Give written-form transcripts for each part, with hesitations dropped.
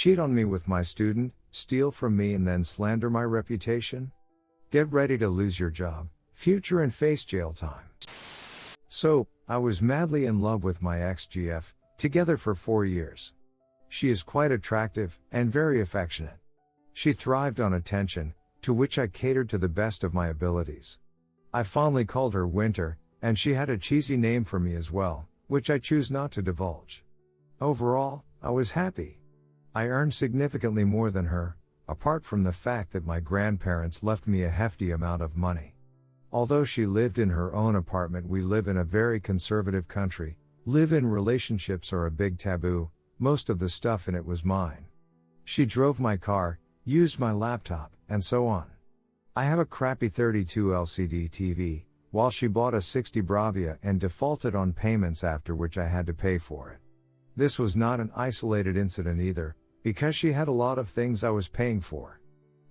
Cheat on me with my student, steal from me and then slander my reputation? Get ready to lose your job, future and face jail time. So, I was madly in love with my ex-GF, together for 4 years. She is quite attractive, and very affectionate. She thrived on attention, to which I catered to the best of my abilities. I fondly called her Winter, and she had a cheesy name for me as well, which I choose not to divulge. Overall, I was happy. I earned significantly more than her, apart from the fact that my grandparents left me a hefty amount of money. Although she lived in her own apartment, we live in a very conservative country, live-in relationships are a big taboo, most of the stuff in it was mine. She drove my car, used my laptop, and so on. I have a crappy 32 LCD TV, while she bought a 60 Bravia and defaulted on payments, after which I had to pay for it. This was not an isolated incident either, because she had a lot of things I was paying for.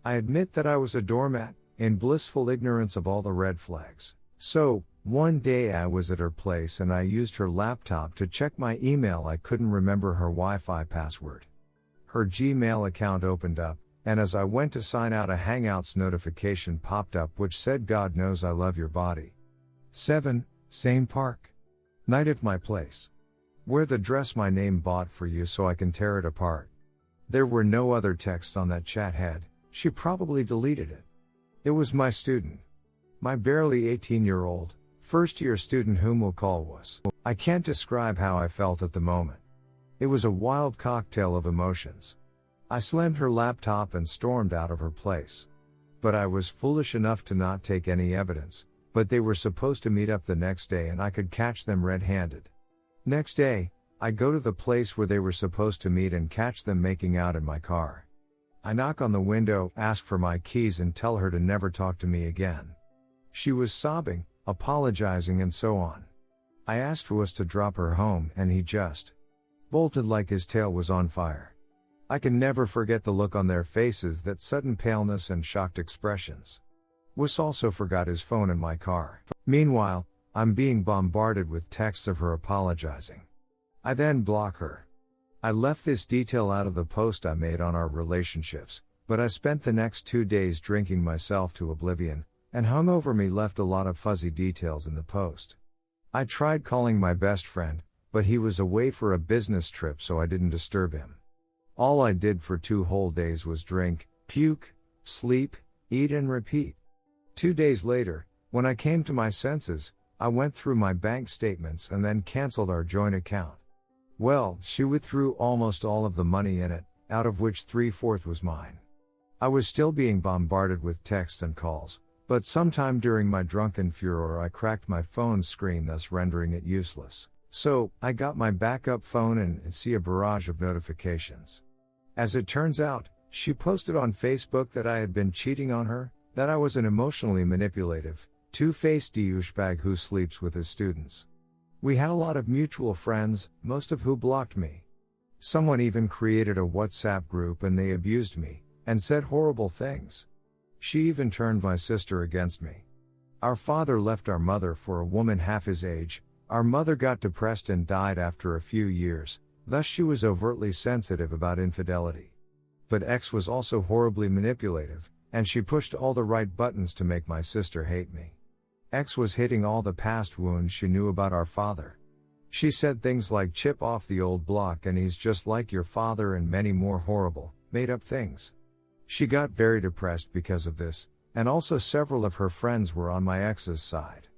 I admit that I was a doormat, in blissful ignorance of all the red flags. So, one day I was at her place and I used her laptop to check my email. I couldn't remember her Wi-Fi password. Her Gmail account opened up, and as I went to sign out, a Hangouts notification popped up which said, "God knows I love your body. 7, same park. Night at my place. Wear the dress my name bought for you so I can tear it apart." There were no other texts on that chat head, she probably deleted it. It was my student. My barely 18-year-old, first-year student whom we'll call Was. I can't describe how I felt at the moment. It was a wild cocktail of emotions. I slammed her laptop and stormed out of her place. But I was foolish enough to not take any evidence, but they were supposed to meet up the next day and I could catch them red-handed. Next day, I go to the place where they were supposed to meet and catch them making out in my car. I knock on the window, ask for my keys and tell her to never talk to me again. She was sobbing, apologizing and so on. I asked Was to drop her home and he just bolted like his tail was on fire. I can never forget the look on their faces, that sudden paleness and shocked expressions. Was also forgot his phone in my car. Meanwhile, I'm being bombarded with texts of her apologizing. I then block her. I left this detail out of the post I made on our relationships, but I spent the next 2 days drinking myself to oblivion, and hung over me left a lot of fuzzy details in the post. I tried calling my best friend, but he was away for a business trip so I didn't disturb him. All I did for 2 whole days was drink, puke, sleep, eat and repeat. 2 days later, when I came to my senses, I went through my bank statements and then canceled our joint account. Well, she withdrew almost all of the money in it, out of which 3/4 was mine. I was still being bombarded with texts and calls, but sometime during my drunken furor I cracked my phone's screen, thus rendering it useless. So, I got my backup phone and see a barrage of notifications. As it turns out, she posted on Facebook that I had been cheating on her, that I was an emotionally manipulative, two-faced douchebag who sleeps with his students. We had a lot of mutual friends, most of who blocked me. Someone even created a WhatsApp group and they abused me, and said horrible things. She even turned my sister against me. Our father left our mother for a woman half his age. Our mother got depressed and died after a few years, thus she was overtly sensitive about infidelity. But X was also horribly manipulative, and she pushed all the right buttons to make my sister hate me. X was hitting all the past wounds she knew about our father. She said things like "chip off the old block" and "he's just like your father" and many more horrible, made-up things. She got very depressed because of this, and also several of her friends were on my ex's side.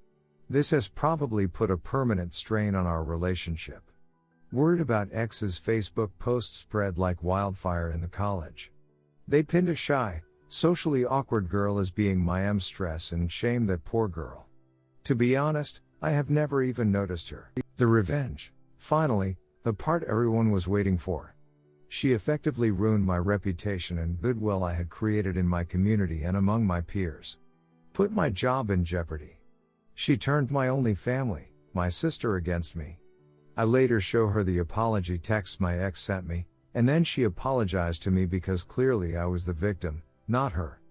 This has probably put a permanent strain on our relationship. Word about X's Facebook post spread like wildfire in the college. They pinned a shy, socially awkward girl as being my stress and shame that poor girl. To be honest, I have never even noticed her. The revenge. Finally, the part everyone was waiting for. She effectively ruined my reputation and goodwill I had created in my community and among my peers. Put my job in jeopardy. She turned my only family, my sister, against me. I later show her the apology texts my ex sent me, and then she apologized to me because clearly I was the victim, not her.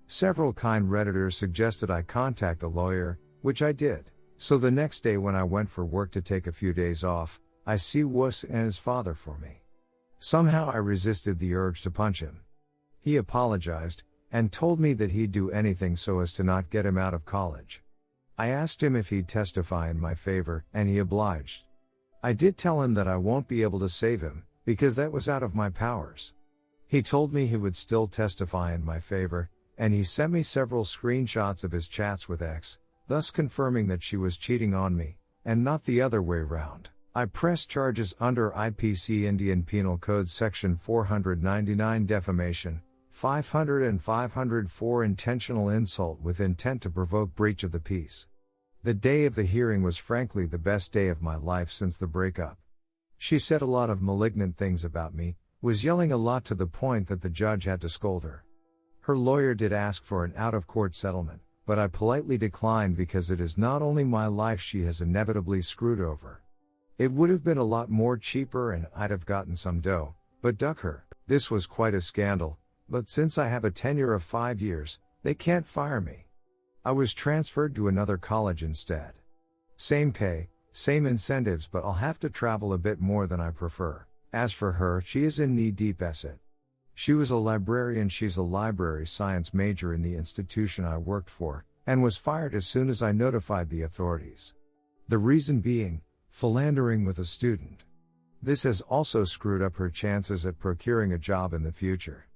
Several kind Redditors suggested I contact a lawyer, which I did. So the next day when I went for work to take a few days off, I see Wuss and his father for me. Somehow I resisted the urge to punch him. He apologized, and told me that he'd do anything so as to not get him out of college. I asked him if he'd testify in my favor, and he obliged. I did tell him that I won't be able to save him, because that was out of my powers. He told me he would still testify in my favor, and he sent me several screenshots of his chats with X, thus confirming that she was cheating on me, and not the other way round. I pressed charges under IPC Indian Penal Code Section 499 defamation, 500 and 504 intentional insult with intent to provoke breach of the peace. The day of the hearing was frankly the best day of my life since the breakup. She said a lot of malignant things about me, was yelling a lot to the point that the judge had to scold her. Her lawyer did ask for an out-of-court settlement, but I politely declined because it is not only my life she has inevitably screwed over. It would have been a lot more cheaper and I'd have gotten some dough, but duck her. This was quite a scandal, but since I have a tenure of 5 years, they can't fire me. I was transferred to another college instead. Same pay, same incentives, but I'll have to travel a bit more than I prefer. As for her, she is in knee-deep it. She was a librarian. She's a library science major in the institution I worked for, and was fired as soon as I notified the authorities. The reason being, philandering with a student. This has also screwed up her chances at procuring a job in the future.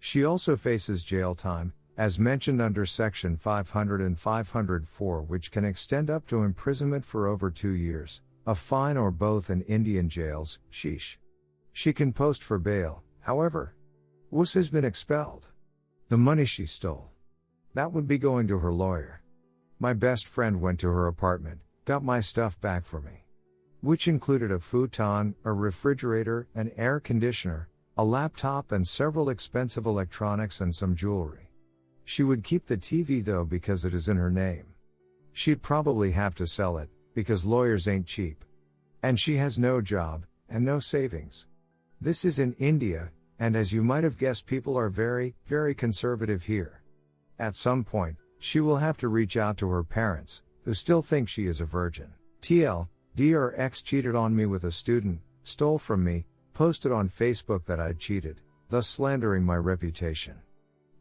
She also faces jail time, as mentioned under Section 500 and 504, which can extend up to imprisonment for over 2 years, a fine or both in Indian jails. Sheesh. She can post for bail, however. Wuss has been expelled. The money she stole. That would be going to her lawyer. My best friend went to her apartment, got my stuff back for me. Which included a futon, a refrigerator, an air conditioner, a laptop and several expensive electronics and some jewelry. She would keep the TV though because it is in her name. She'd probably have to sell it, because lawyers ain't cheap. And she has no job, and no savings. This is in India, and as you might have guessed, people are very, very conservative here. At some point, she will have to reach out to her parents, who still think she is a virgin. TL, DRX cheated on me with a student, stole from me, posted on Facebook that I'd cheated, thus slandering my reputation.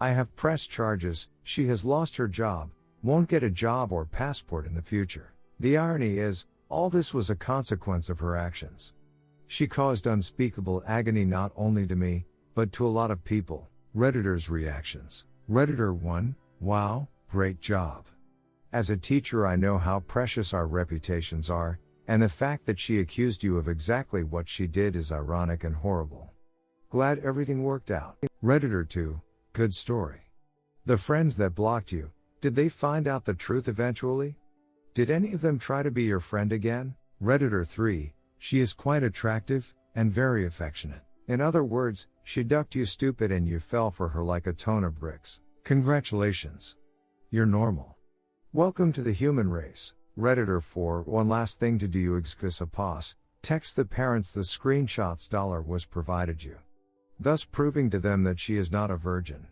I have pressed charges. She has lost her job, won't get a job or passport in the future. The irony is, all this was a consequence of her actions. She caused unspeakable agony not only to me, but to a lot of people. Redditors' reactions. Redditor 1, wow, great job. As a teacher, I know how precious our reputations are, and the fact that she accused you of exactly what she did is ironic and horrible. Glad everything worked out. Redditor 2, good story. The friends that blocked you, did they find out the truth eventually? Did any of them try to be your friend again? Redditor 3, she is quite attractive, and very affectionate. In other words, she ducked you stupid and you fell for her like a ton of bricks. Congratulations. You're normal. Welcome to the human race. Redditor 4, one last thing to do, you excuse a pause, text the parents the screenshots $was provided you. Thus proving to them that she is not a virgin.